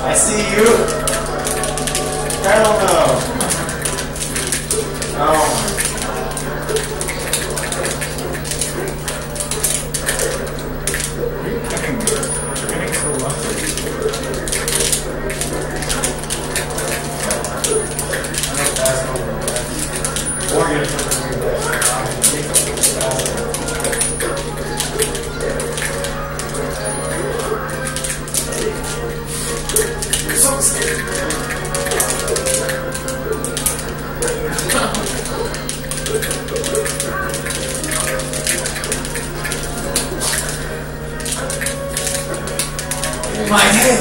I see you. Hell no. Oh. My head!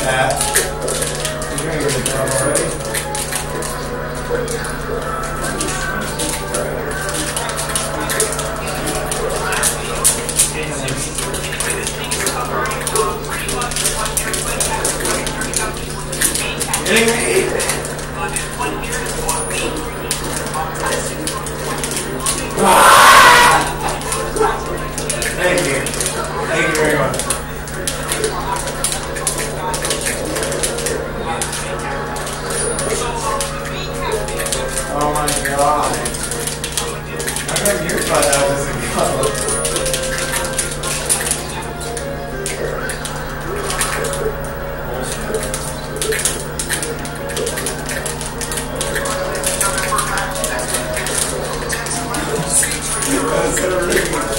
That. You're gonna get a job already? Getting me? Thank you. Thank you very much. Oh my god. How come your butt out doesn't go? That's so ridiculous.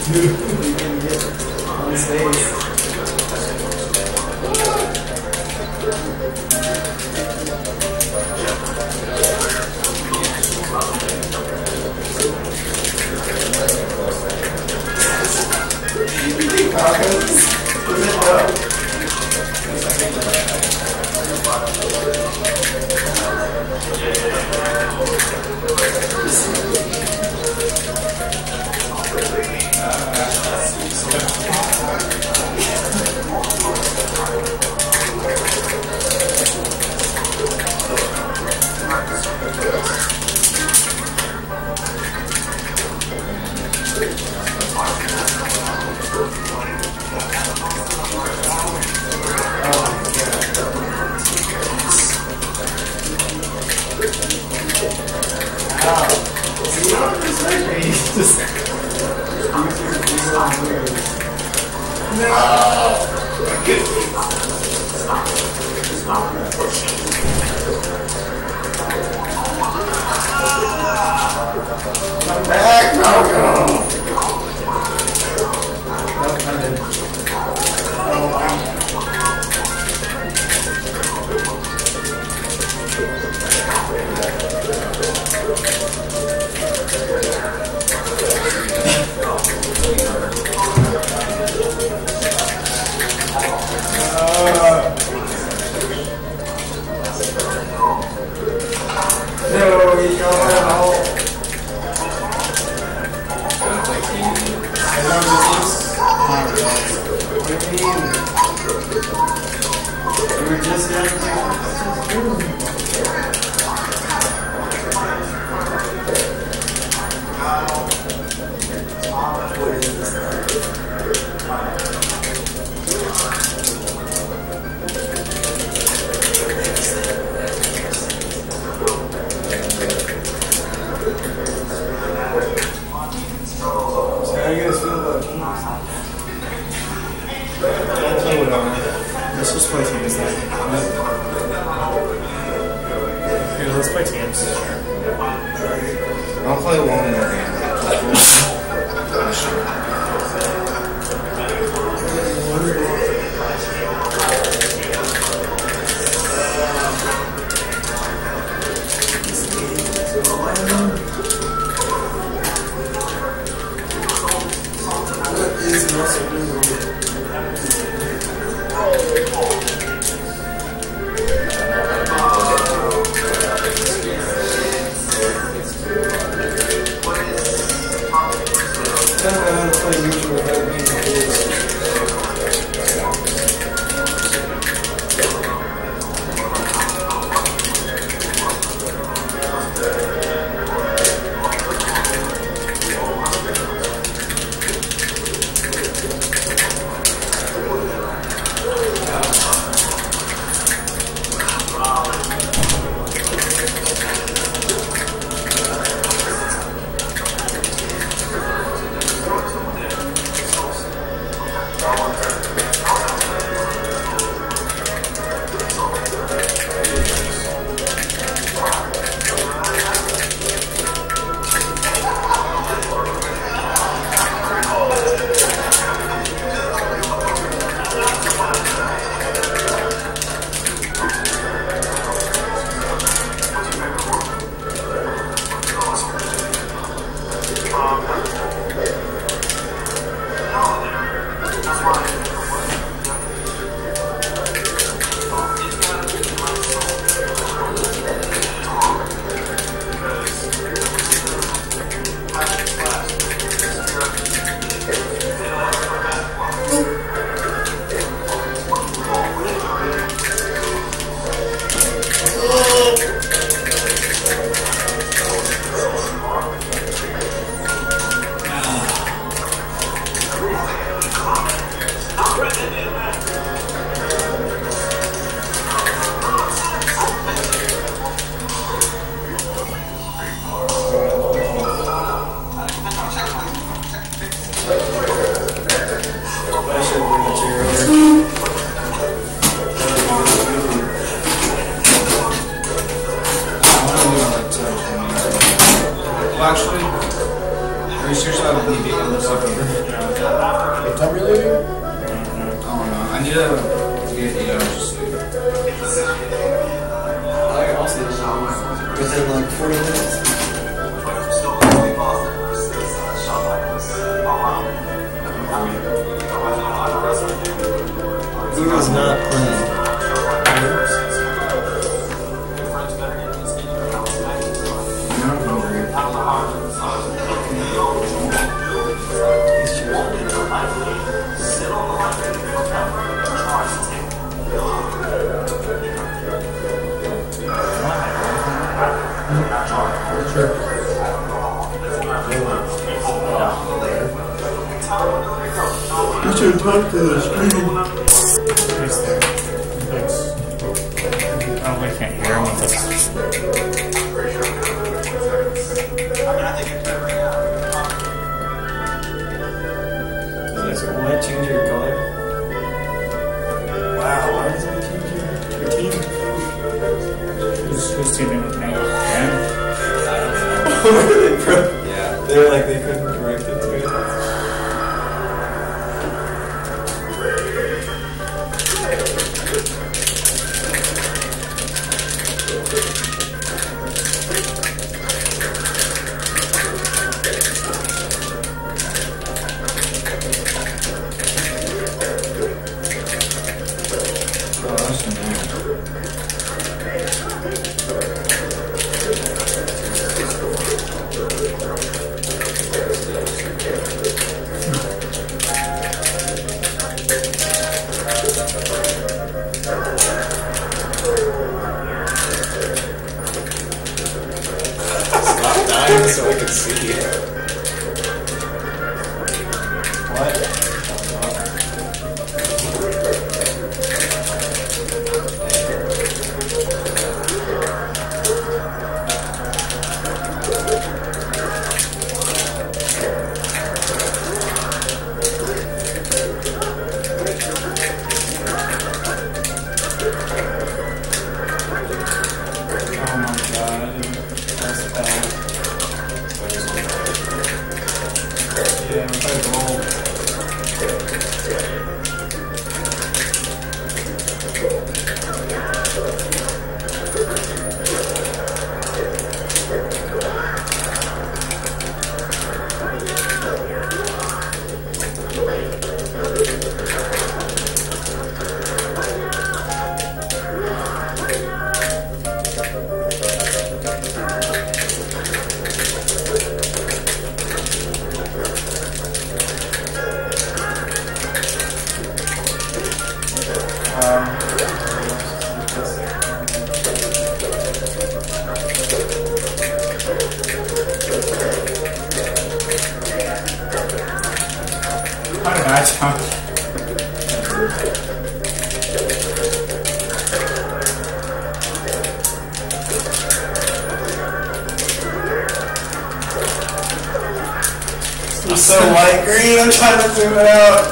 You can get on his face. You think tacos? Is it dope? Come back, Malcolm! No, you don't want to hold. What do you mean? We were just down This was played from his head. What time are you leaving? I don't know. I need to get 8 hours of sleep. I'll sleep within like 40 minutes. Google's not playing. Sure. You should talk to the screen. He's there. Thanks. Oh, we can't hear him with us. Will it change your color? Wow, why does it change your team? Who's teaming with me? Ben? Yeah, they're like they couldn't direct it to it. So I can see it. What? Oh my god. That's bad. Yeah, we better roll. How did I jump? I'm so light green, I'm trying to zoom it out.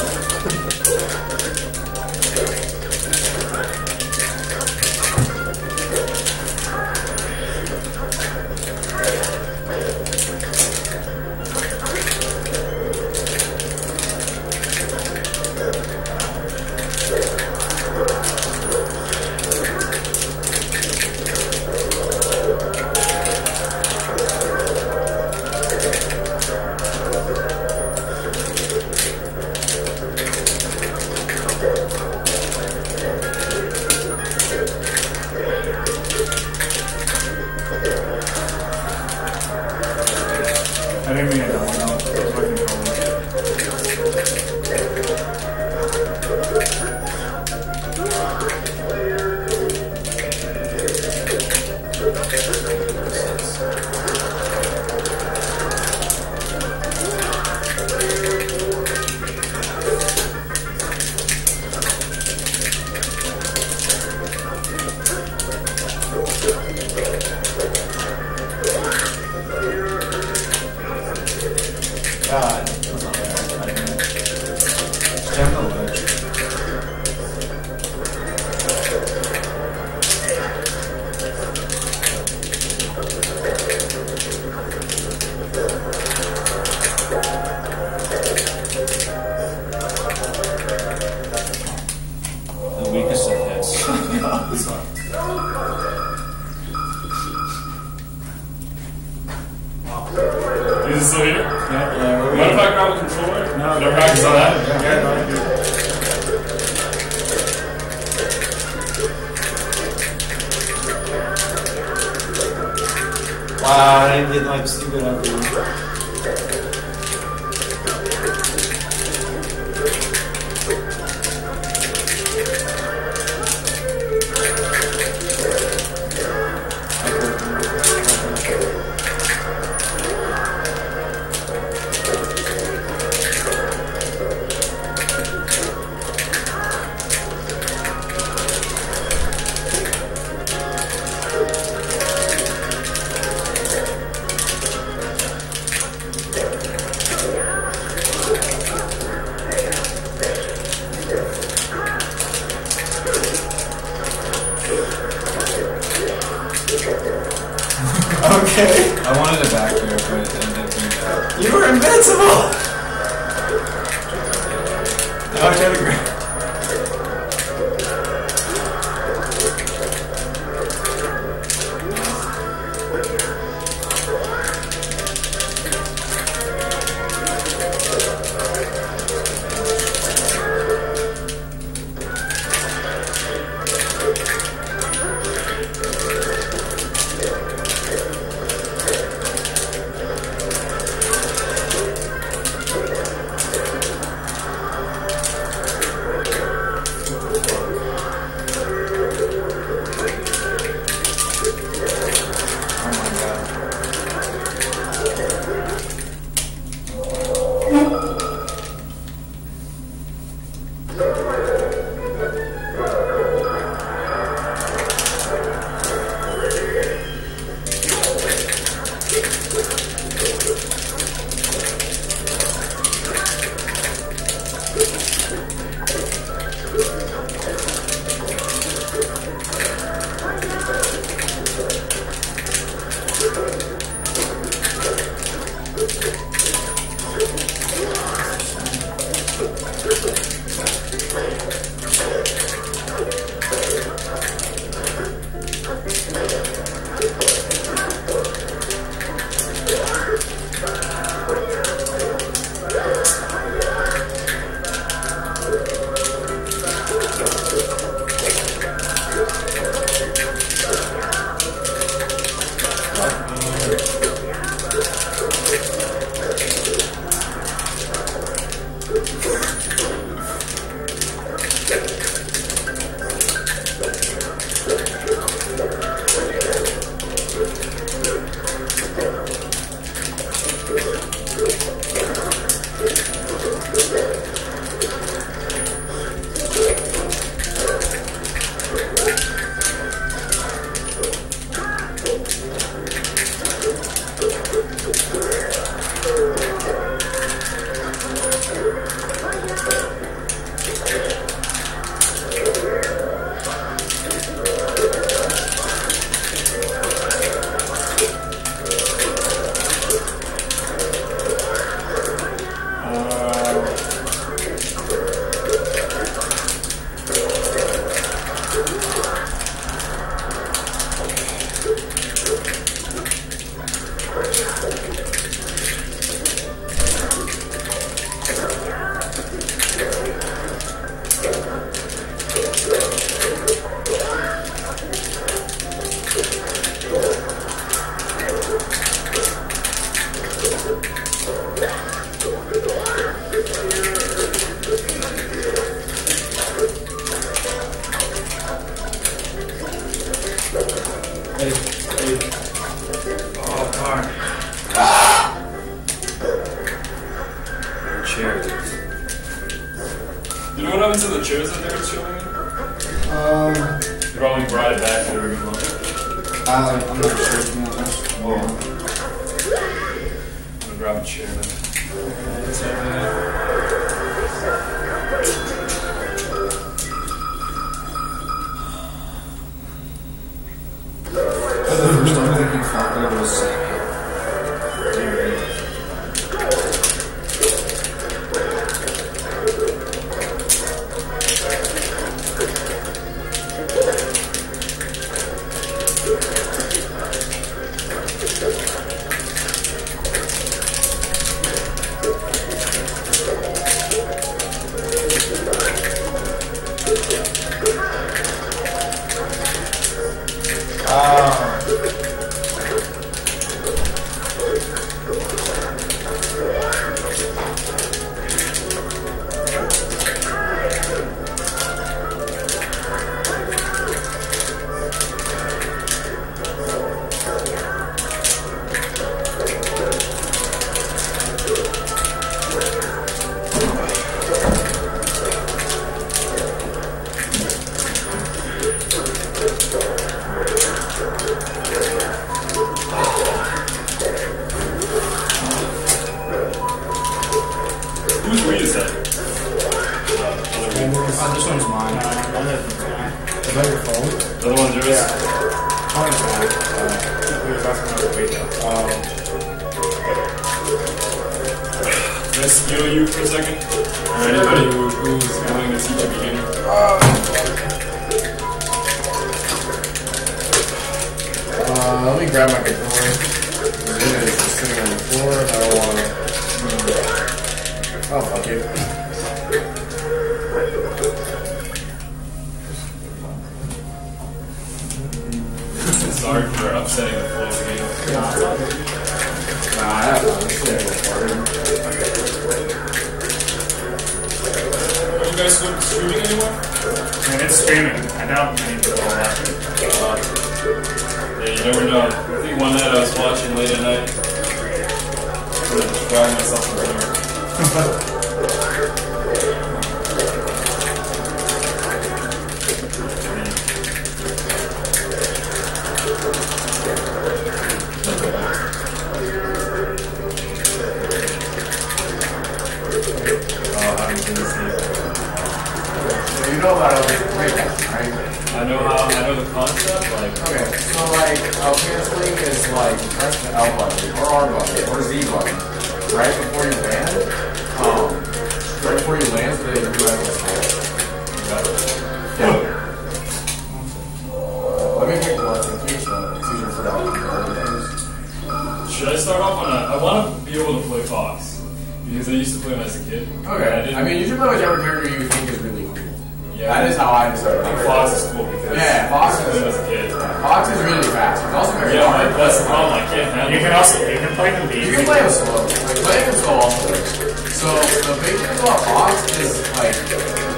it still here? Yeah, What if I grab a controller? No, Can I practice on that? Yeah, no, good. Wow, I didn't get like stupid up here. Okay. I wanted it back there, but it didn't turn out. You were invincible! Now I gotta grab. You know what happened to the chairs that they were showing me? They probably brought it back to the original. I'm not sure, to be honest. Oh. I'm gonna grab a chair then. The first time that he fought there was Whose weed is that? This one's mine. Is that your phone? The other one's yours? Can I steal you for a second? Or anybody who's willing to teach a beginner? Let me grab my controller. It is just sitting on the floor and I don't want to. Oh, fuck it. Sorry for upsetting the flow of the game. Nah, that's not. It's still Are you guys still streaming anymore? And it's streaming. I doubt many people are watching. Yeah, you never know. I think one night I was watching late at night. I'm gonna distract myself from dinner. You know about all these breakdowns, right? I know the concept, like, Okay, so like, Chaos Link is like, you press the L button, or R button, or Z button, right before you land. Right before you land, so that you do have yeah. Let me take one in case it's easier for that. should I start off on a... I want to be able to play Fox. Because I used to play him as a kid. Okay, I mean, you should play whichever character you think is really cool. Yeah. That is how I decided. I think Fox is cool because Yeah, Fox I played him is. as a kid. Fox is really fast. He's also very Yeah, hard. but that's the problem. I can't handle You can also play them You easy. can play him slow. Like, playing him slow also works. So the big thing about Fox is like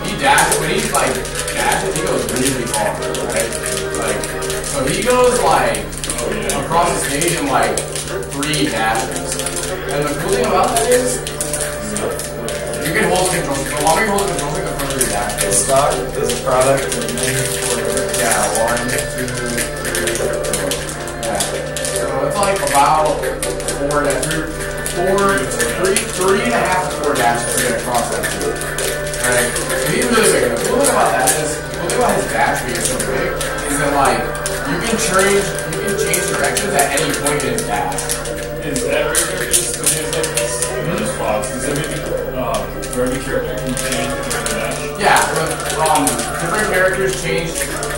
he dashes when he's like dashes, he goes really far, right? Like so he goes like across the stage in like 3 dashes. And the cool thing about that is you can hold control. The longer you hold control, the further you dash. It's stock is a product that Yeah, 1, 2, 3, 4. Yeah. So it's like about 4 dashes. 3.5 to 4 dashes to get across that field. Right? So he's really big. And the cool thing about that is, the cool thing about his dash being so big is that like you can change directions at any point in his dash. Is every character just like this? Or just Fox? Is everything, for every character can you change the dash? Yeah, but different characters change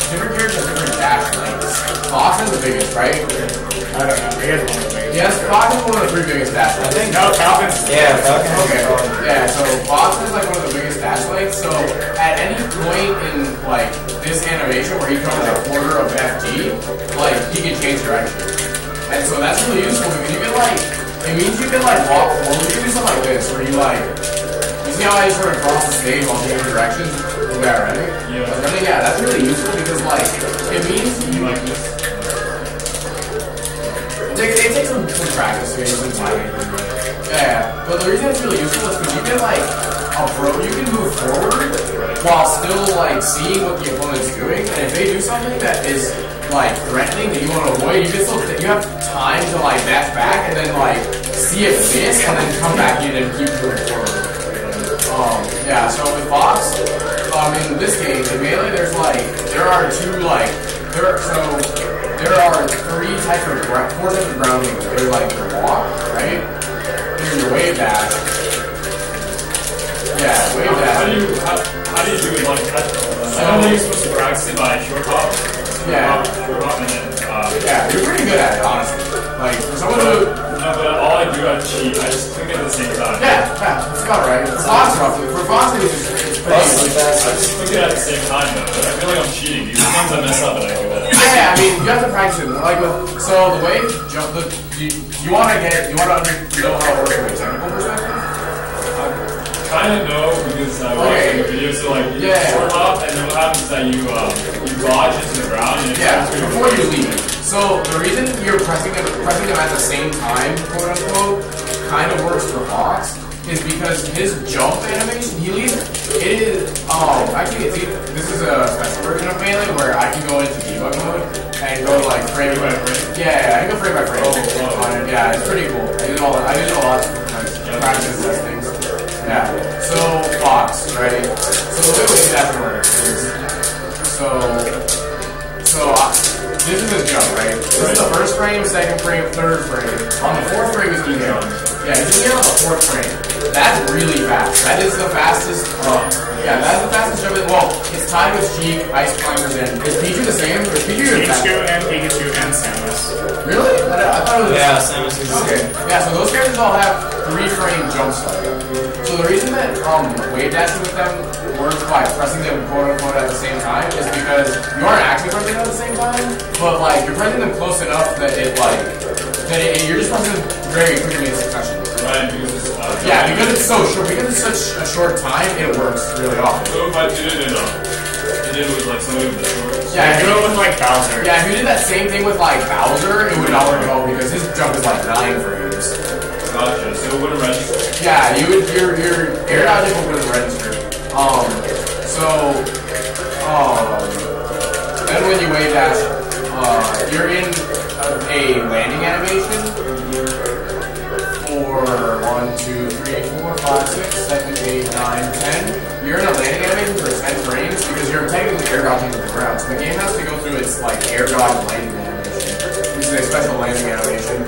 different dash lengths. Fox is the biggest, right? I don't know. He has one of the biggest. Yes, Fox is one of the 3 biggest dash lengths. No, Falcon's. Yeah, Falcon. Okay. Yeah, so Fox is like one of the biggest dash lengths. So at any point in like this animation where he comes a quarter of FG, like he can change direction. And so that's really useful because you can like, it means you can like walk forward. You can do something like this where you like, you see how I sort of cross the stage while changing directions? Yeah, right? Yeah. I think, yeah, that's really useful because like, it means you Like this? it takes some practice to get some time. Yeah, but the reason it's really useful is because you can like you can move forward while still like seeing what the opponent's doing, and if they do something that is like threatening that you want to avoid, you can still you have time to like dash back and then like see it miss and then come back in and keep moving forward. Yeah, so with Fox, in this game, in Melee, there are 3 types of 4 types of grounding. There's like your walk, right? There's your wave dash. Yeah, wave dash. How do you do it like that? I don't think you're supposed to practice it by short hop. Yeah. Short hop and then, Yeah, you're pretty good at it, honestly. Like, for someone who... No, but all I do, I cheat. I just click at the same time. Yeah, that's about right. For Fox, roughly. For Fox, it's pretty I just click it at the same time, though. But I feel like I'm cheating. These times I mess up and I do that. Yeah, I mean, you have to practice it. Like so the way jump, you want to know how it works from a technical perspective. Kind of know because I watched the video. So like, you short hop, and then what happens is that you dodge into the ground. And before you leave. So the reason you're pressing them at the same time, quote unquote, kind of works for Fox, is because his jump animation, he leaves. It is actually this is a special version of Melee where I can go into debug mode and go like frame by frame. Yeah, I can go frame by frame. Yeah, it's pretty cool. I use it a lot to practice these things. Yeah. So Fox, right? So the way we do that works is this is his jump, right? This is the first frame, second frame, third frame. On the fourth frame is easy. Yeah, he's on the fourth frame. That's really fast. That is the fastest. That's the fastest jump. Well, it's tied with Cheek, Ice Climbers, and is Pichu the same? Is Pichu Pikachu and Samus. Really? I thought it was. Yeah, Samus is okay. Yeah, so those characters all have 3-frame jump start. So the reason that wave dashing with them works by pressing them quote unquote at the same time is because you aren't actually pressing them at the same time, but like you're pressing them close enough that you're just pressing them very quickly in succession. Right, because it's because it's so short. Because it's such a short time, it works really often. So if I did it with like somebody with the shorts. Yeah, do it with like Bowser. Yeah, if you did that same thing with like Bowser, it would not work at all because his jump is like 9 frames. Gotcha. So it wouldn't register. Yeah, your air dodging wouldn't register. Then when you wave dash, you're in a landing animation for 1, 2, 3, 4, 5, 6, 7, 8, 9, 10. You're in a landing animation for 10 frames because you're technically air dodging to the ground. So the game has to go through its like air dodge landing animation, which is a special landing animation.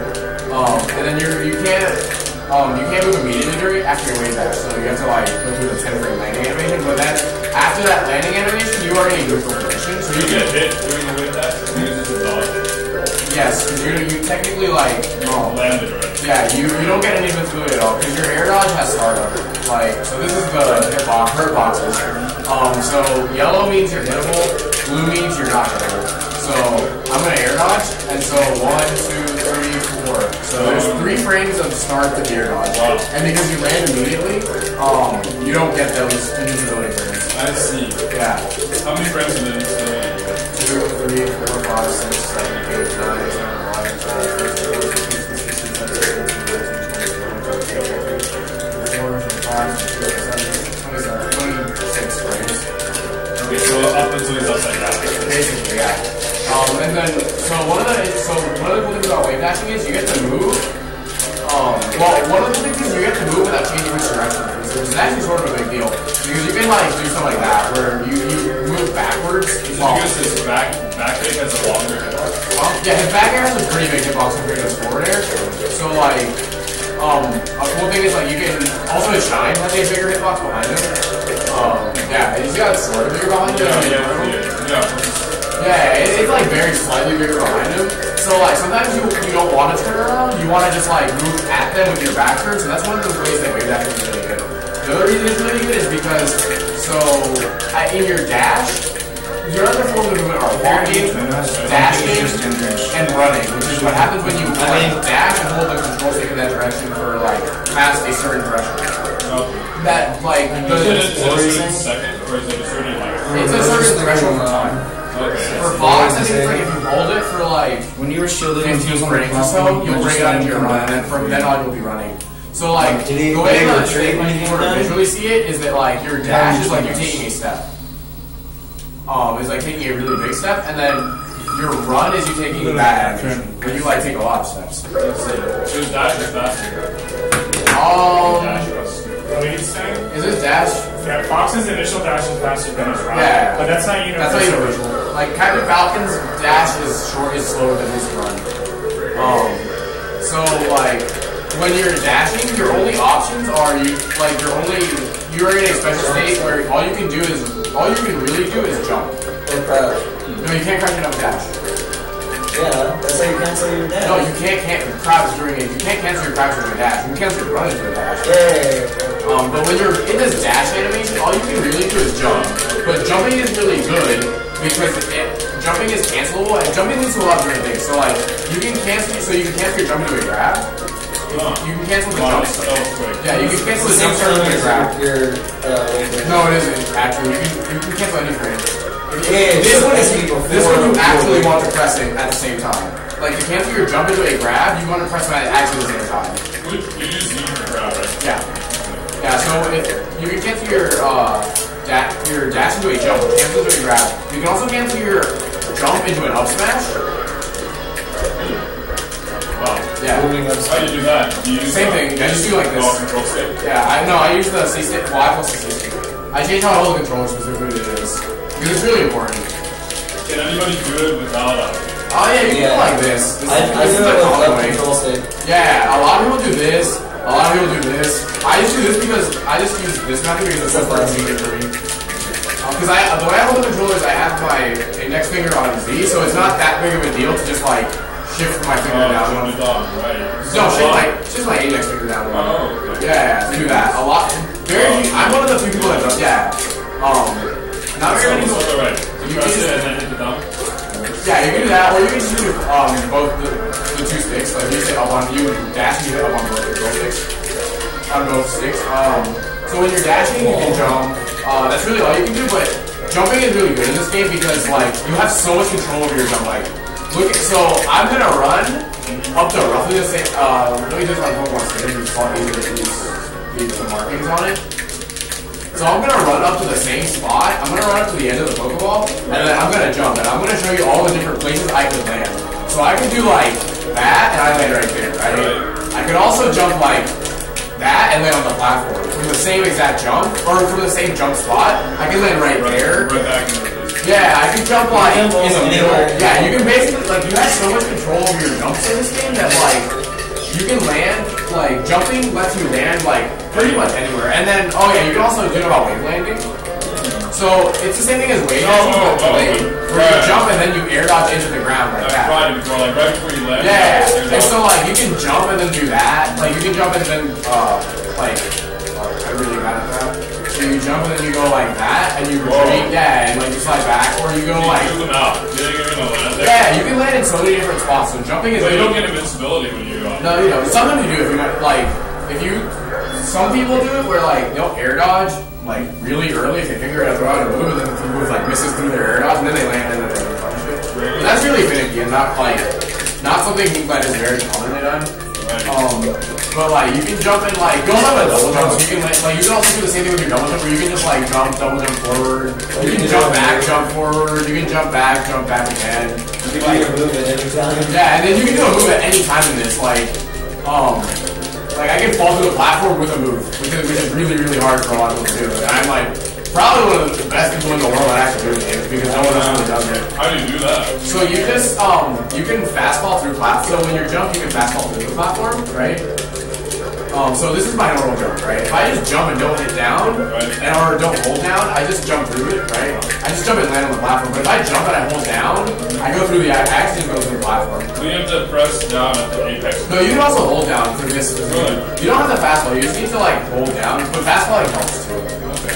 And then you can't move immediately after your wave dash, so you have to like go through the 10-frame landing animation. But then after that landing animation, you are in a neutral position. So you get hit during the wave dash and use it to dodge. Yes, because you technically like landed right. Yeah, you don't get any invincibility at all because your air dodge has startup. Like so, this is the hurt boxes. So yellow means you're hittable, blue means you're not hittable. So I'm gonna air dodge, and so 1, 2, 3, 4. So there's 3 frames of start to the air dodge. Wow. And because you land immediately, you don't get those invincibility frames. I see. Yeah. How many frames of invincibility do you get? 2, 3, 4, 5, 6, 7, 8, 9, 10, 11, 12, 13, 14, 15, 16, 17, 18, 19, 20, 21, 22, 23, 24, 25, 26 frames. Okay, so up until he's upside down. Basically, yeah. And then, one of the cool things about wave dashing is you get to move. One of the big things you get to move without changing which direction, which is actually sort of a big deal because you can like do something like that where you move backwards. Because his back kick has a longer hitbox. Yeah, his back air has a pretty big hitbox compared to his forward air. So like, a cool thing is like you can also his shine has a bigger hitbox behind him. Yeah, he's got sort of bigger behind him. Yeah, it's like very slightly bigger behind him. So like sometimes you don't want to turn around, you want to just like move at them with your back turn. So that's one of the ways that wave dash is really good. The other reason it's really good is because in your dash, your other forms of movement are walking, dashing, and running, which is what happens when you dash and hold the control stick in that direction for like past a certain direction. That like is it a certain second or is it a certain like? It's a certain threshold of time. Okay. For Fox, I think it's like if you hold it for like when you were shielded 15 frames or so, you'll bring it out into your run, and then from then on you'll be running. So like the way that you visually see it is that like your dash is like you're taking a step. Is like taking a really big step, and then your run is you taking that animation, where you like take a lot of steps. So his dash is faster. What are you saying? Is this dash? Yeah, Fox's initial dash is faster than his run. Yeah, but that's not universal. That's not universal. Like Captain Falcon's dash is slower than his run. So like when you're dashing, your only options are you're in a special state where all you can really do is jump. No, you can't crouch it up dash. Yeah, that's how you cancel your dash. No, you can't crouch during it. You can't cancel your crouch during a dash. You can cancel your run into a dash. Yeah. But when you're in this dash animation, all you can really do is jump. But jumping is really good because jumping is cancelable, and jumping leads to a lot of different things. So like, you can cancel your jump into a grab. You can cancel the jump. Yeah, you can cancel the jump start into a grab. No, it isn't actually. You can cancel any frame. This one you actually want to press it at the same time. Like to cancel your jump into a grab, you want to press it at actually the same time. You just use your grab, right? Yeah. Yeah. So if you can cancel your dash into a jump, cancel into a grab. You can also cancel your jump into an up smash. Wow. Yeah. How do you do that? Do you use same thing. I just do like this. Control stick? Yeah. I use the C stick. Well, I plus the C stick. I change how I hold the controller specifically to this because it's really important. Can anybody do it without a? Oh yeah, you can do it like this. This is do the it with common left way. control stick. Yeah, a lot of people do this. A lot of people do this. I just do this because I just use this method because it's so convenient for me. Because the way I hold the controller is I have my index finger on Z, so it's not that big of a deal to just like shift my finger down. No, shift my index finger down. Oh, okay. Yeah, to do that a lot. I'm one of the few people that does. Yeah. Not very many people. Right. You press it and then hit the thumb. Yeah, you can do that, or you can just do both the two sticks. Like you hit up on you dash, you hit up on both control sticks. On both sticks. So when you're dashing, you can jump. That's really all you can do. But jumping is really good in this game because like you have so much control over your jump. Like so I'm gonna run up to roughly the same. Let me just run Pokemon Stadium. It's far easier to use the markings on it. So I'm gonna run up to the same spot. I'm gonna run up to the end of the Pokeball, and then I'm gonna jump, and I'm gonna show you all the different places I could land. So I could do like that, and I land right there, right? I could also jump like that and land on the platform from the same exact jump, or from the same jump spot. I can land right there. Right back in the place. Yeah, I can jump like in the middle. Yeah, you can basically like you have so much control over your jumps in this game that like you can land like jumping lets you land like pretty much anywhere. And then oh yeah, you can also do about wave landing. So it's the same thing as wave landing, but delayed, where you jump and then you air dodge into the ground like that. Right before you land. Yeah, and so like you can jump and then do that. Like you can jump and then I'm really bad at that. So you jump and then you go like that, and you retreat, yeah, and like you slide back, or you go like. You out. Yeah, you can land in so many different spots. So jumping is. But you don't get invincibility when you. No, you know, sometimes you do if you like if you. Some people do it where like they'll air dodge like really early if they figure out how to move, and then the move like misses through their air dodge, and then they land and then they punch it. But that's really finicky and not something that is very commonly done. But like you can jump in like you also have a double jump, so you can like you can also do the same thing with your double jump where you can just like jump, double jump forward. You can jump back, jump forward, you can jump back again. You can do your move at any time. Yeah, and then you can do a move at any time in this, like I can fall through the platform with a move, which is really, really hard for a lot of people to do. And I'm like probably one of the best people in the world at actually doing it because no one else really does it. How do you do that? So you just you can fastball through platform. So when you're jump, you can fastball through the platform, right? So this is my normal jump, right? If I just jump and don't hit down, or don't hold down, I just jump through it, right? I just jump and land on the platform. But if I jump and I hold down, I go through I actually go through the platform. So you have to press down at the apex. No, you can also hold down through this. Really? You don't have to fastball. You just need to like hold down. But fastballing helps too. Okay.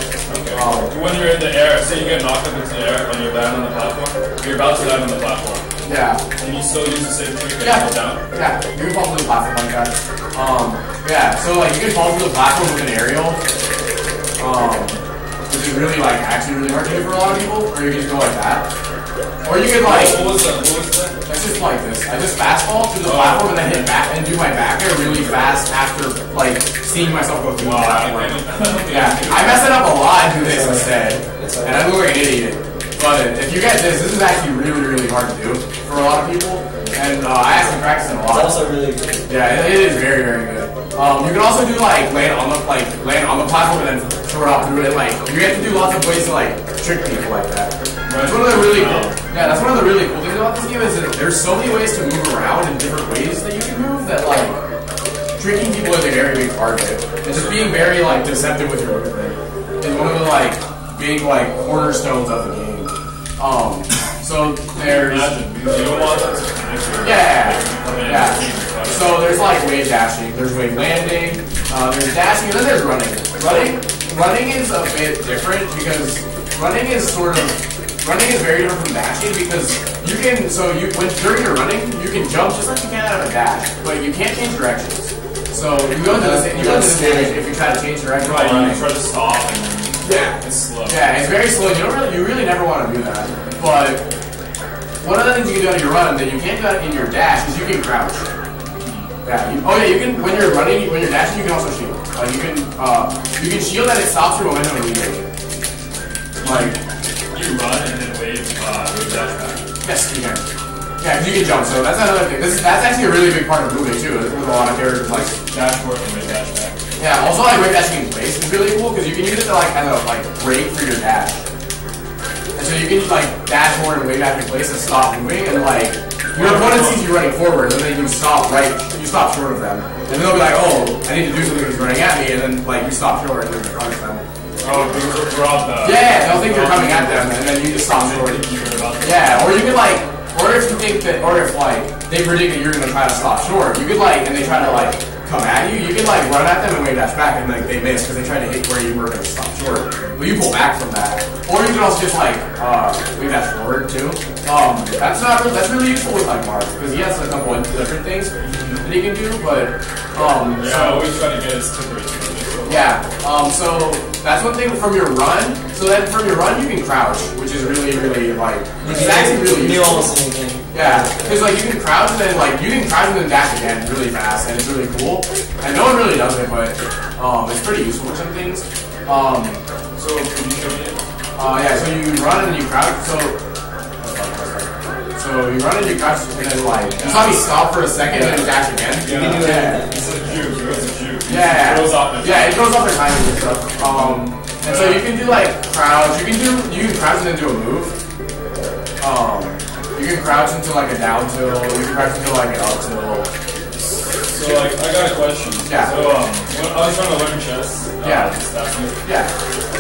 When you're in the air, say you get knocked up into the air and you're down on the platform, you're about to land on the platform. Yeah. And you still use the same trick and hold down? Yeah, you can fall through the platform like that. Yeah, so like you can fall through the platform with an aerial. Which is really like actually really hard to do for a lot of people. Or you can just go like that. Or you can like what was that? That's just like this. I just fastball through the platform and then hit back and do my back air really fast after like seeing myself go through the platform. Yeah. I mess it up a lot and do this instead. And I look like an idiot. But if you get this is actually really, really hard to do for a lot of people. And I actually practice it a lot. It's also really good. Yeah, it is very, very good. You can also do like land on the platform and then throw it out through it. Like you have to do lots of ways to like trick people like that. That's one of the really cool. Yeah, that's one of the really cool things about this game is that there's so many ways to move around in different ways that you can move that like tricking people is a very big part of it. And just being very like deceptive with your movement is one of the like big like cornerstones of the game. So there's yeah. So there's like wave dashing, there's wave landing, there's dashing, and then there's running. Running is a bit different because running is sort of running is very different from dashing because you can, during your running, you can jump just like you can out of a dash, but you can't change directions. So you go into this damage if you try to change direction. Right, you try to stop and it's slow. Yeah, it's very slow. You really never want to do that. But one of the things you can do out of your run that you can't do out in your dash is you can crouch. Yeah. You can when you're running, when you're dashing, you can also shield. You can shield and it stops your momentum immediately. Like you run and then wave dash back. Yes, you can. Yeah, because you can jump. So that's another thing. That's actually a really big part of moving too. With a lot of characters like dash forward and wave dash back. Yeah. Also, like wave dashing in place is really cool because you can use it to like as a break for your dash. And so you can like dash forward and wave dash in place and stop moving and like. Your opponent sees you running forward, and then you stop short of them. And then they'll be like, oh, I need to do something because he's running at me, and then like you stop short and then you punish them. Oh, because we're off the... Yeah, they'll think you're coming at them, and then you just stop short. Yeah, or you could like, or if you think that, or if like, they predict that you're gonna try to stop short, you could like, and they try to like, come at you, you can like run at them and wave dash back, and like they miss because they try to hit where you were gonna stop short. But you pull back from that. Or you can also just like wave dash forward too. That's really useful with like Mark because he has a couple of different things that he can do. But I always try to get his tipper. Yeah. So that's one thing from your run. So then from your run you can crouch, which is really which is actually really useful. almost anything. Yeah, because like you can crouch and then dash again really fast, and it's really cool. And no one really does it, but it's pretty useful for some things. So can you show me it? Yeah. So you run and you crouch. So you run and you crouch and then like you saw me stop for a second and then dash again. Yeah. It's a juke. It's a juke. Yeah. It goes off their timing and stuff. And so you can do like crouch. You can crouch and then do a move. You can crouch into like a down tilt. You can crouch into like an up tilt. So like I got a question. Yeah. So when I was trying to learn chess. Yeah.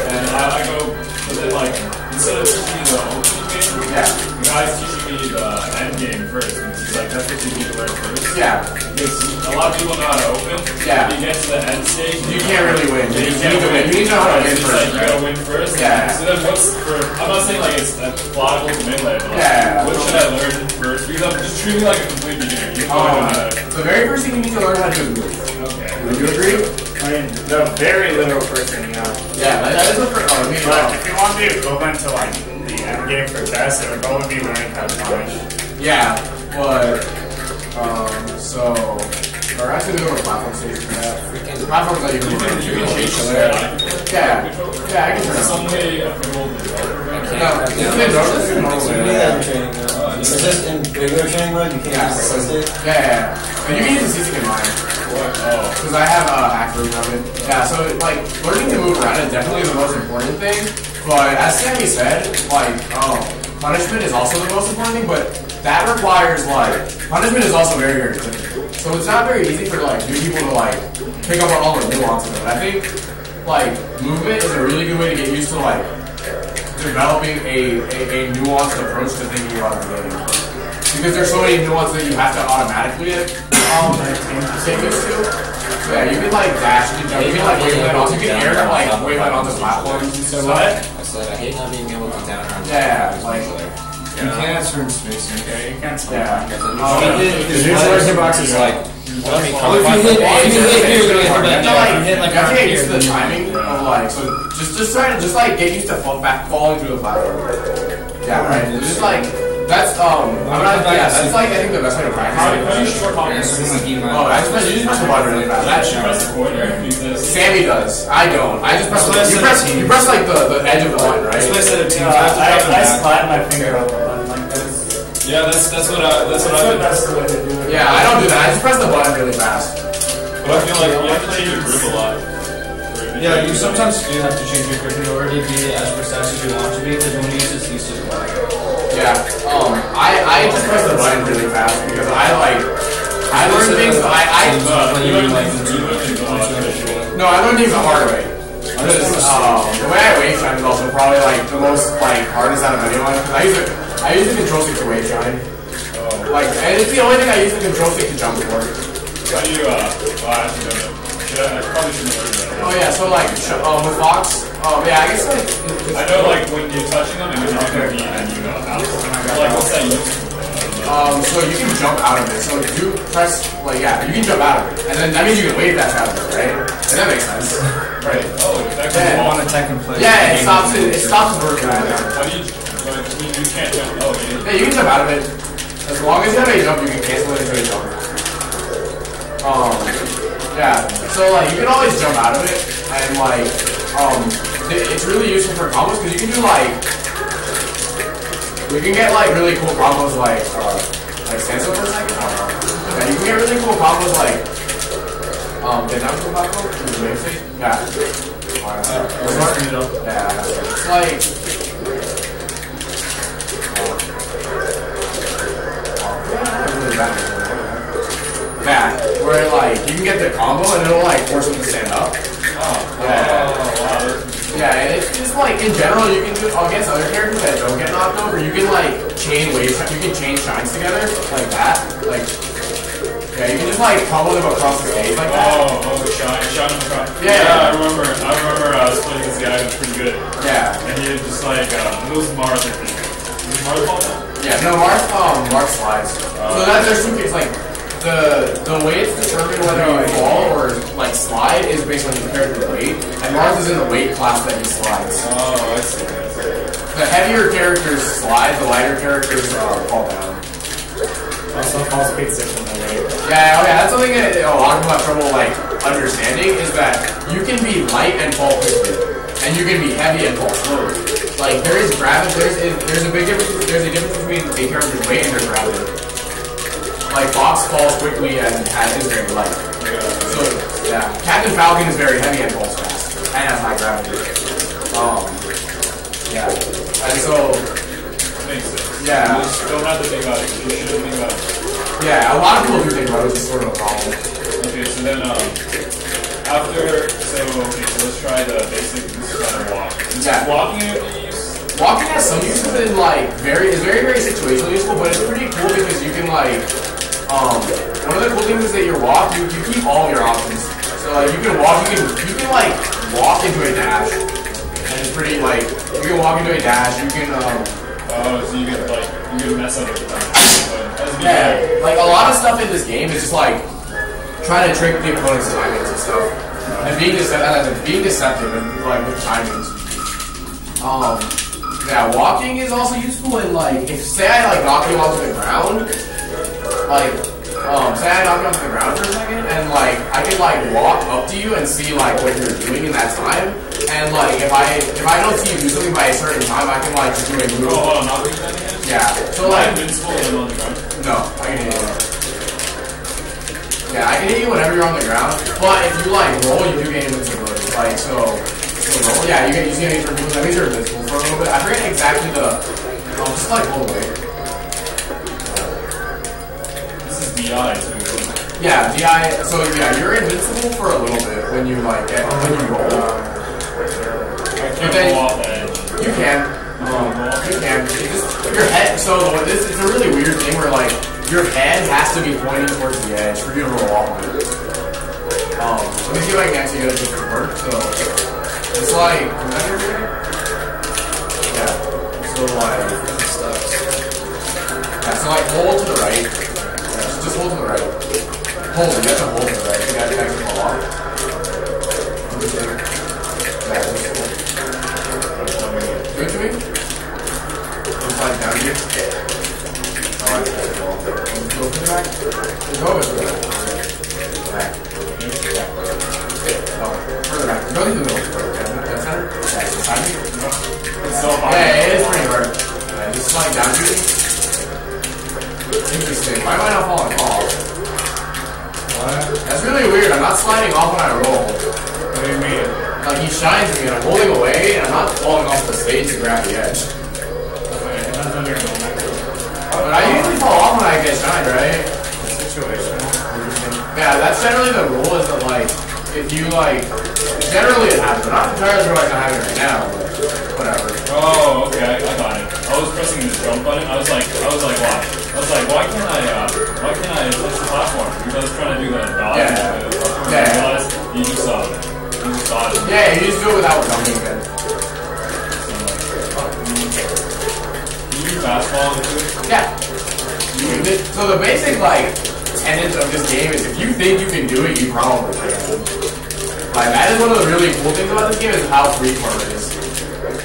And I go with it like instead of teaching me the opening game. Yeah. The guy's teaching me the end game first. Because he's like that's what you need to learn first. Yeah. Because a lot of people know how to open. Yeah. When you get to the end stage, you can't really win. You need to win. You need to know how to win first. You gotta win first. Yeah. So then I'm not saying like it's plausible to melee, but what should I learn first? Because I'm just treating like a complete beginner. You know how to... The very first thing you need to learn how to do is move. Okay. Would you agree? I mean, the very literal person, yeah. Yeah, that is the first. But if you want the equivalent to like the end game for chess, it would probably be learning how to punish. Yeah, but or actually we go to platform stage for that. The platforms that you can change to there. Yeah, I can turn it on. Some way I can roll the No, this is normal. It's just in regular training mode, you can't use the stick. Yeah. And you can use the CC in mine. Because I have a hack version of it. Yeah, so like learning to move around is definitely the most important thing. But as Sammy said, like punishment is also the most important thing, but that requires like punishment is also very, very difficult. So it's not very easy for like new people to like pick up on all the nuances of it. I think like movement is a really good way to get used to like developing a nuanced approach to thinking about the game. Because there's so many nuances that you have to automatically get used to. So yeah, you can like dash, you can jump, you can like wave that onto, you can air like wave that onto platforms. So what? I said I hate not being able to down on. Yeah, like You can't certain spacing. Yeah, you can't stop. yeah. Because your selection box is like. Well, if you hit here, you're gonna hit You back. have to get used to the timing of like, so just try to like get used to falling through the platform. Yeah, right. Just like that's that's like I think the best way to practice. How do you short hop this? Oh, you just press the button really fast. Press the quarter. Sammy does. I don't. I just press you press like the edge of the button, right? I slide my finger on the button like this. Yeah, that's what I've been. That's the way to do it. Yeah, I don't do that. I just press the button really fast. But I feel like you have to change your grip a lot. Yeah, you sometimes do have to change your grip in order to be as precise as you want to be, because when you use this, these just work. Yeah. I just press the button really fast because I learn things. No, I learned things the hard way. Because the way I wave shine is also probably like the most like hardest out of anyone. Because I use the control stick to wave shine. Like, and it's the only thing I use the control stick to jump for. How do you? I actually don't know. I probably shouldn't have learned that. Oh yeah, so like with Fox, Yeah, I guess like. I know, like, when you're touching them, it goes on their feet and you go out. Like, what's that useful? So you can jump out of it. So if you press, like, yeah, you can jump out of it. And then that means you can wave dash out of it, right? And that makes sense. Right. Oh, exactly. Yeah. One attack in place. Yeah, it stops the version. How do you, you can't jump, oh, yeah. Yeah, you can jump out of it. As long as you have a jump, you can cancel it into a jump. Yeah. So, like, you can always jump out of it. And, like, it's really useful for combos because you can do, like, you can get, like, really cool combos like stand still for a second? Yeah, you can get really cool combos like, get down to the platform? Yeah. Yeah. It's like, yeah, where, like, you can get the combo and it'll, like, force them to stand up. Yeah, and it's just like in general you can do against other characters that don't get knocked over, you can like chain waves, you can chain shines together like that. Like yeah, you can just like combo them across the stage like that. Shine across. Yeah. I remember I was playing this guy who was pretty good. Yeah. And he was just like it was Mars, I think. Was Mars called that? Yeah, no, Mars slides. So that there's two things like the way it's determined whether you fall or like slide is based on your character's weight, and Mars is in the weight class that he slides. Oh, I see. The heavier characters slide, the lighter characters fall down. Also, fall speed 6 in the way. Yeah, that's something that a lot of people have trouble like understanding is that you can be light and fall quickly, and you can be heavy and fall slowly. Like there is gravity. There's a big difference. There's a difference between a character's weight and their gravity. Like, Fox falls quickly and is very light. So, yeah. Captain Falcon is very heavy and falls fast. And has high gravity. Yeah. And so... Makes sense. Yeah. You just don't have to think about it. You shouldn't think about it. Yeah, a lot of people do think about it, which is sort of a problem. Okay, so then, let's try the basic, this is how to walk. Yeah. Walking has some uses in, like, very situationally useful, but it's pretty cool because you can, like... one of the cool things is that your walk, you keep all of your options. So like you can like walk into a dash, and it's pretty like you can walk into a dash. You can so you can mess up every time. Yeah, like a lot of stuff in this game is just like trying to trick the opponent's timings and stuff, and being deceptive and like with timings. Yeah, walking is also useful in like if say I like knock you onto the ground. Like, say I knock you onto the ground for a second, and like I can like walk up to you and see like what you're doing in that time, and like if I don't see you do something by a certain time, I can like just do a move. Oh, hold on, not that again? Yeah. So like, invincible and on the ground. No, I can hit you. Yeah, I can hit you whenever you're on the ground, but if you like roll, you do gain invincibility. Like so roll, yeah, you gain invincibility. That means you're invincible for a little bit. I forget exactly the. Just like hold away. DI too. Yeah, DI. So yeah, you're invincible for a little bit when you like when you roll. I can't roll off the edge. You can. You can. Your head. So it's a really weird thing where like your head has to be pointing towards the edge for you to roll off of it. Let me see if I can actually get a different work. So it's like. Yeah. So like. Yeah. So like hold to the right. Just hold to the right. Hold, you have to hold to the right. You have to actually fall off. Yeah, just hold. Give it to me. Just slide down here. Oh, I just fall. Just go to the back. Just go over to the back. Back. Yeah. Oh, further back. Go to the middle. Yeah, center. Yeah, it's beside me. It's so hard. Yeah, it is pretty hard. Yeah, just slide down here. Interesting. Why am I not falling off? What? That's really weird. I'm not sliding off when I roll. What do you mean? Like, he shines me and I'm holding away and I'm not falling off the stage to grab the edge. But I usually fall off when I get shined, right? Situation. Yeah, that's generally the rule is that, like, if you, like, generally it happens. I'm not entirely sure why it's not happening right now, but whatever. Oh, okay, I got it. I was pressing the jump button. I was like, watch. I was like, why can't I touch the platform? Because I was trying to do that dodge. Yeah. You just saw it. Yeah, you just do it without jumping again. follow the food? Yeah. So the basic like tenet of this game is if you think you can do it, you probably can. Like that is one of the really cool things about this game is how freeform it is.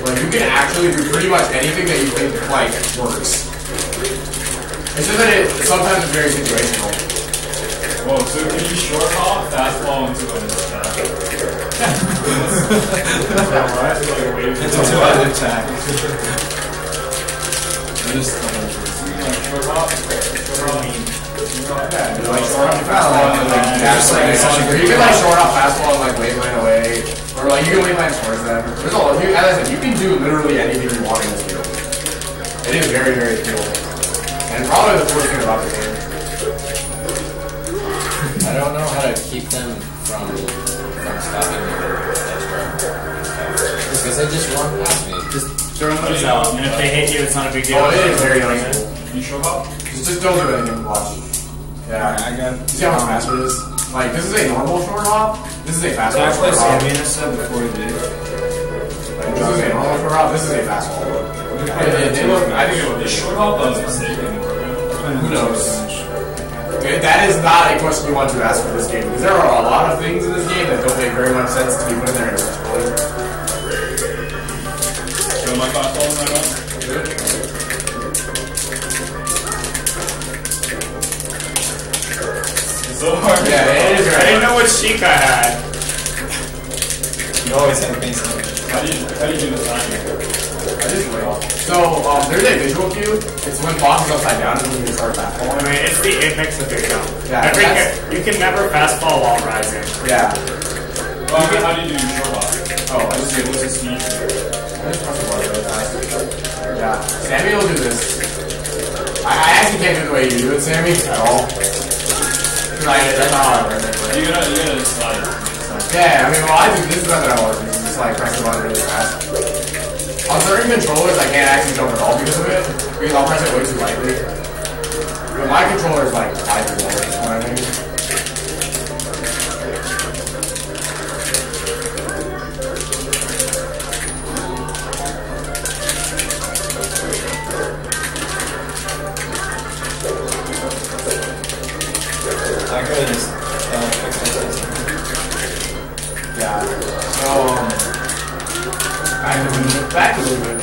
Like you can actually do pretty much anything that you think like works. It's just that sometimes it's very situational. Whoa, so can you short hop, fastball into a It's a two-handed attack. short hop? Yeah, like short off fastball and like you can like short off fastball and like wave line away. Or like you can wave line towards them. There's a lot as I said, you can do literally anything you want in this game. It is very, very cool. And probably the coolest thing about the game. I don't know how to keep them from stopping me. Because they just run past me. Just throw them out, and if they hit you, it's not a big deal. Oh, it is very nice. You show up? Just don't do anything. Watch. Yeah. I got. See how much faster it is? Like, this is a normal short hop. This is a fast So I short played hop. Sammy and I said before you did. Like, this is a normal short hop. This is a fast hop. I think it was short hop was a mistake in the program. Who knows? Dude, that is not a question you want to ask for this game. Because there are a lot of things in this game that don't make very much sense to be put in there in such a way. Show my fastball right now. It's so hard. Yeah, it is I very didn't know what cheek I had. You always have base. How do you do the timing? I just wait. So, there's a visual cue. It's when boss is upside down and when you start I fastballing. mean, it's the apex of your jump. Yeah, You can never fastball while rising. Yeah. Well, how do you do short hop? Oh, I just do What's this. the speed? I just press the button really fast. Yeah. Sammy will do this. I actually can't do the way you do it, Sammy, at all. That's not how I learned it. You're gonna slide. Yeah, I mean, well, I do this is not that I want to do. Just like press the button really fast. On certain controllers, I can't actually jump at all because of it. Because I'll press it way too lightly. But my controller is like 5 years old, you know what I mean? I could just fix this. Yeah. So, back to movement.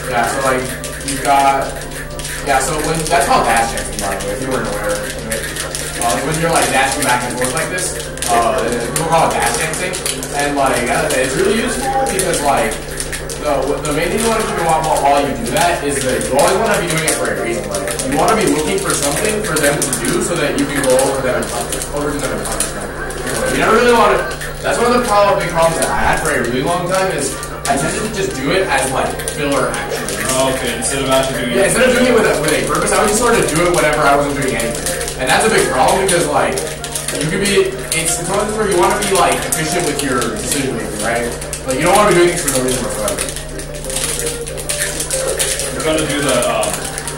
Yeah, so like, you got, yeah, so when, that's called dash dancing, by the way, if you weren't aware. When you're like dashing back and forth like this, people call it dash dancing. And like, it's really useful because like, the main thing you want to keep in mind while you do that is that you always want to be doing it for a reason. Like, you want to be looking for something for them to do so that you can go over to them and punish them. You never really want to. That's one of the big problems that I had for a really long time is I tended to just do it as like filler action. Oh, okay, instead of actually doing it. Yeah, instead of doing it with a purpose, I would just sort of do it whenever I wasn't doing anything. And that's a big problem because like you could be. It's one of those where you want to be like efficient with your decision making, right? Like you don't want to be doing things for no reason whatsoever. You're gonna do the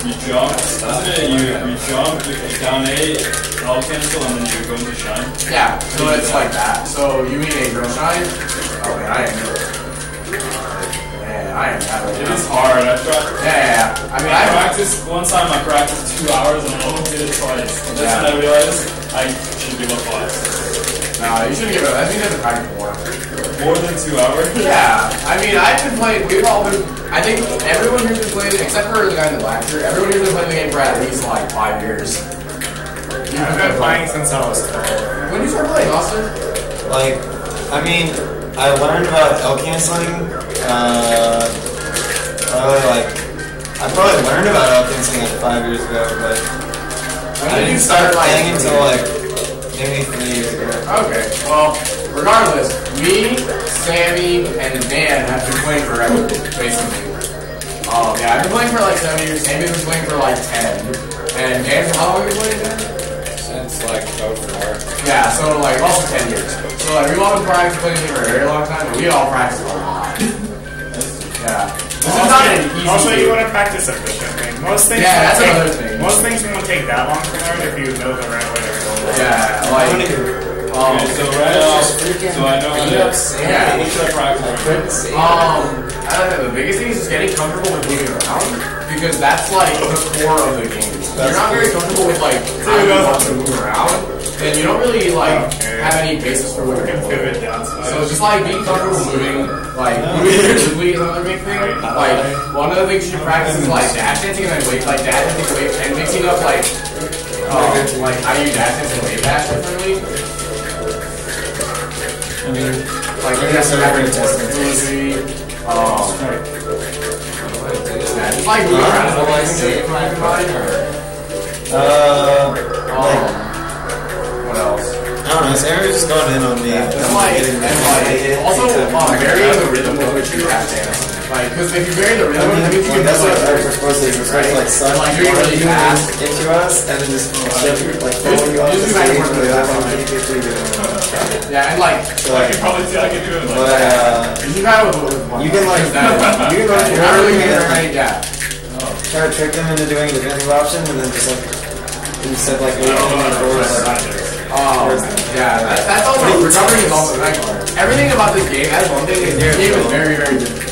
you jump, isn't it? You jump, you down A, L cancel, and then you go into shine. Yeah, so it's like that. So you mean a girl shine? Oh man, I am. Man, I am that way. It is hard. I tried. Yeah. I mean, I practiced one time. I practiced 2 hours, and I only did it twice. And that's when I realized I should give up twice. No, you shouldn't give it. I think that's a practice more. More than 2 hours? Yeah. I mean, I've been playing. We've all been. I think everyone here's been playing, except for the guy in the black shirt. Everyone here's been playing the game for at least like 5 years. I've been playing since I was 12. When did you start playing, Austin? Like, I mean, I learned about L canceling. I probably learned about L canceling like 5 years ago, but I didn't start playing until like maybe 3 years ago. Okay. Well, regardless, me, Sammy, and Dan have been playing forever, basically. Yeah, I've been playing for like 7 years. Sammy's been playing for like 10. And Dan, how long have you been playing, Dan? Since like 04. Yeah, so like also 10 years. So like we've all been practicing playing for a very long time, but we all practice a lot. Yeah. This is not an easy Also, game. you want to practice efficiently. Most things. Yeah, that's won't another take- thing. Most things won't take that long to learn if you know the right way to go. Yeah, like Okay, so right now, so I know how to. yeah. What should I practice? I don't know, the biggest thing is just getting comfortable with moving around. because that's like the core of the game. If you're not very comfortable with like how you want to move around, then you don't really like have any basis for what you're doing. Pivot down. So just like being comfortable moving, like moving intuitively is another big thing. Like one of the things you practice is like dash dancing and then wave, like dash dancing, wave, and mixing up like how you dash dance and wave dash differently. I mean, Like you have to have your flexibility. Just like moving around is what I say in my mind. What else? I don't know, Sarah's just going in on me. It's like, and also varying the rhythm with which you have dance. Like, because if you vary the rhythm, that means you can that's do what like, we're supposed to do. We're supposed to like suck like doing really fast into us and then just shove like throwing you off the stage and really yeah, and like, I can probably see I can do it like but you kind of you can like you're not really good at right, yeah. try to trick them into doing the defensive option and then just like instead like waiting towards Yeah, that's also recovery is also like everything about this game. That's one thing. This game is very, very different.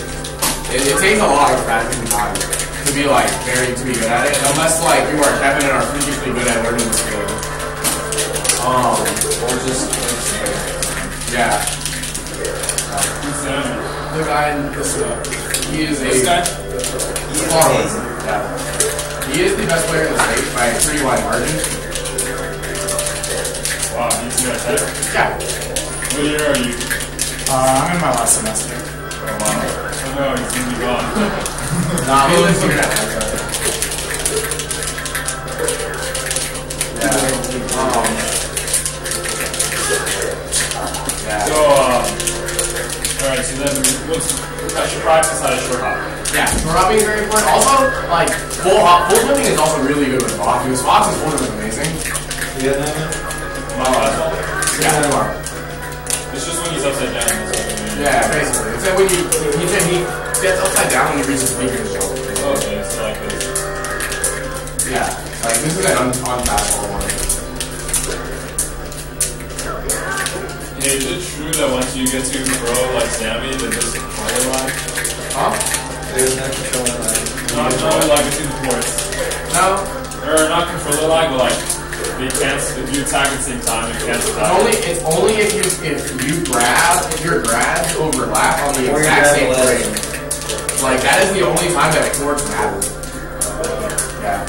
It takes a lot of practice and time to be like to be good at it. Unless like you are Kevin and are freakishly good at learning this game. Or just Yeah. that. The guy in this, he is This guy? Yeah. He is the best player in the state by a pretty wide margin. Wow, you see that tech? Yeah. What year are you? I'm in my last semester. Oh wow. Oh no, he's gonna be gone. Nah, he lives here now. Yeah. So, alright, so then I should practice how to short hop. Yeah, short hopping is very important. Also, like, full jumping is also really good with Fox, because Fox's full jump is amazing. Yeah, no. My last one? Yeah, tomorrow. It's just when he's upside down. Yeah, basically. It's like when he gets upside down when he reaches the peak of his jump. Okay, so like this. Yeah, like, this is an unfastball one. Hey, is it true that once you get to pro like Sammy, that there's a controller line? Huh? There's no control line. Not like between the ports. No. Or not controller line, but like they can't. If you attack at the same time, you can't attack. It's only if your grabs overlap on the exact same frame. Like that is the only time that ports matter. Yeah.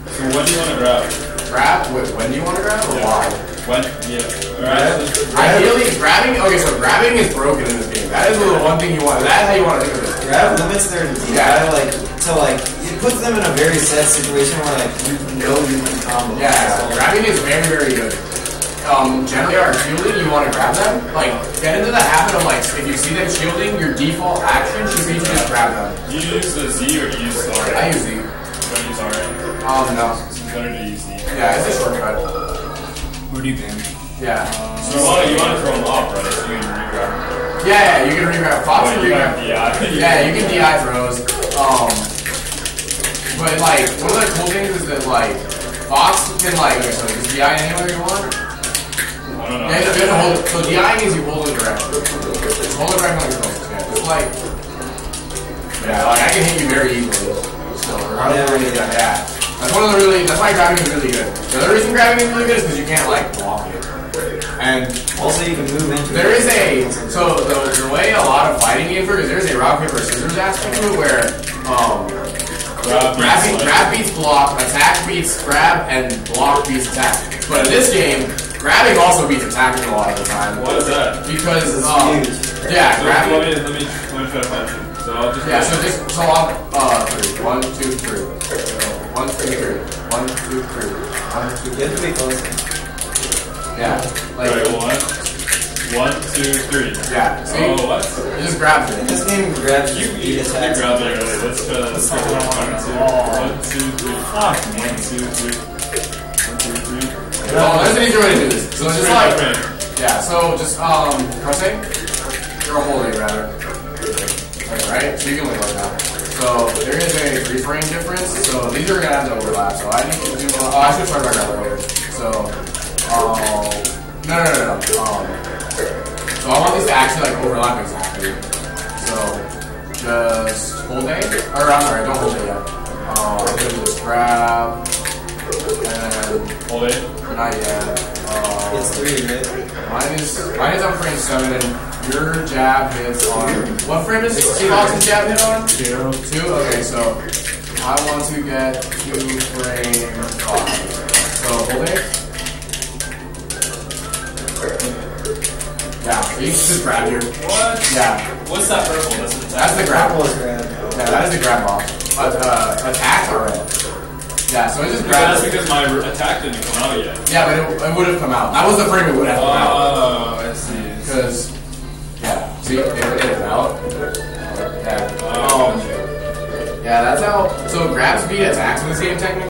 So when do you want to grab? Grab? When do you want to grab or why? When? Yeah. Alright. Ideally, grabbing. Okay, so grabbing is broken in this game. That is the one thing you want. That's how you want to think of it. Grab limits their DI like it puts them in a very set situation where like you know you can combo. Yeah, grabbing is very, very good. Generally, our shielding, you want to grab them. Like, get into the habit of like, if you see them shielding, your default action should be to just grab them. Do you use the Z or do you use R? I use Z. You don't use R. No. It's better to use Z. Yeah, it's a shortcut. Who do you think? Yeah. So you want to throw them off, right? So you can re-grab them. Yeah, you can re-grab. Fox can You re-grab. got DI. Yeah, you can DI throws. But like, one of the cool things is that like, Fox can like, okay, so just DI anywhere you want. I don't know. Yeah, you have to hold it. So DI means you hold it direct. Hold it direct on your phone. Yeah, just like, yeah, like I can hit you very easily. So, yeah. That's why grabbing is really good. The other reason grabbing is really good is because you can't like block it. And Also, you can move into there is so the way a lot of fighting games work is there's a rock, paper, scissors aspect to it where grab beats block, attack beats grab, and block beats attack. But in this game, grabbing also beats attacking a lot of the time. What is that? Because Yeah, grabbing. let me try to find you. So I'll just So I'll 3. 1, 2, 3. 1, 2, 3. 1, 2, 3. 1, 2, 3. You have to be close. Yeah. Like, Alright, 1, 2, 3. Yeah. See? Oh, what? It just grabs it. This game grabs You beat attacks. grabbed it earlier. Let's try that. Let's try that. 1, 2, 3. Fuck. 1, 2, 3. 1, 2, 3. Oh, that's an easy way to do this. So it's just like, Frame. yeah, so just, pressing, you're holding rather. Okay, right? So you can wait like that. So there is a reframe difference, so these are gonna have to overlap, so I need to do, I should start my grab later. So, no. So I want these to actually like overlap exactly. So, just hold A, or I'm sorry, don't hold A yet. I'm gonna just grab, and Hold it. not yet. It's 3, right? Mine is on frame 7, and your jab hits on, what frame is Fox's jab hit on? 2. 2? Okay, so I want to get to frame 5. So hold it. Yeah, you can just grab your. What? Yeah, What's that purple? That's an attack. that's the grab. Purple is grab. Yeah, that is the grab box. Attacks are red. Yeah, so it just But grabs. that's because my attack didn't come out yet. Yeah, but it would have come out. That was the frame it would have come out. Oh, I see. Because, yeah, see, it would have come out. Yeah. Oh, Yeah, that's how. So grabs beat attacks in this game technically.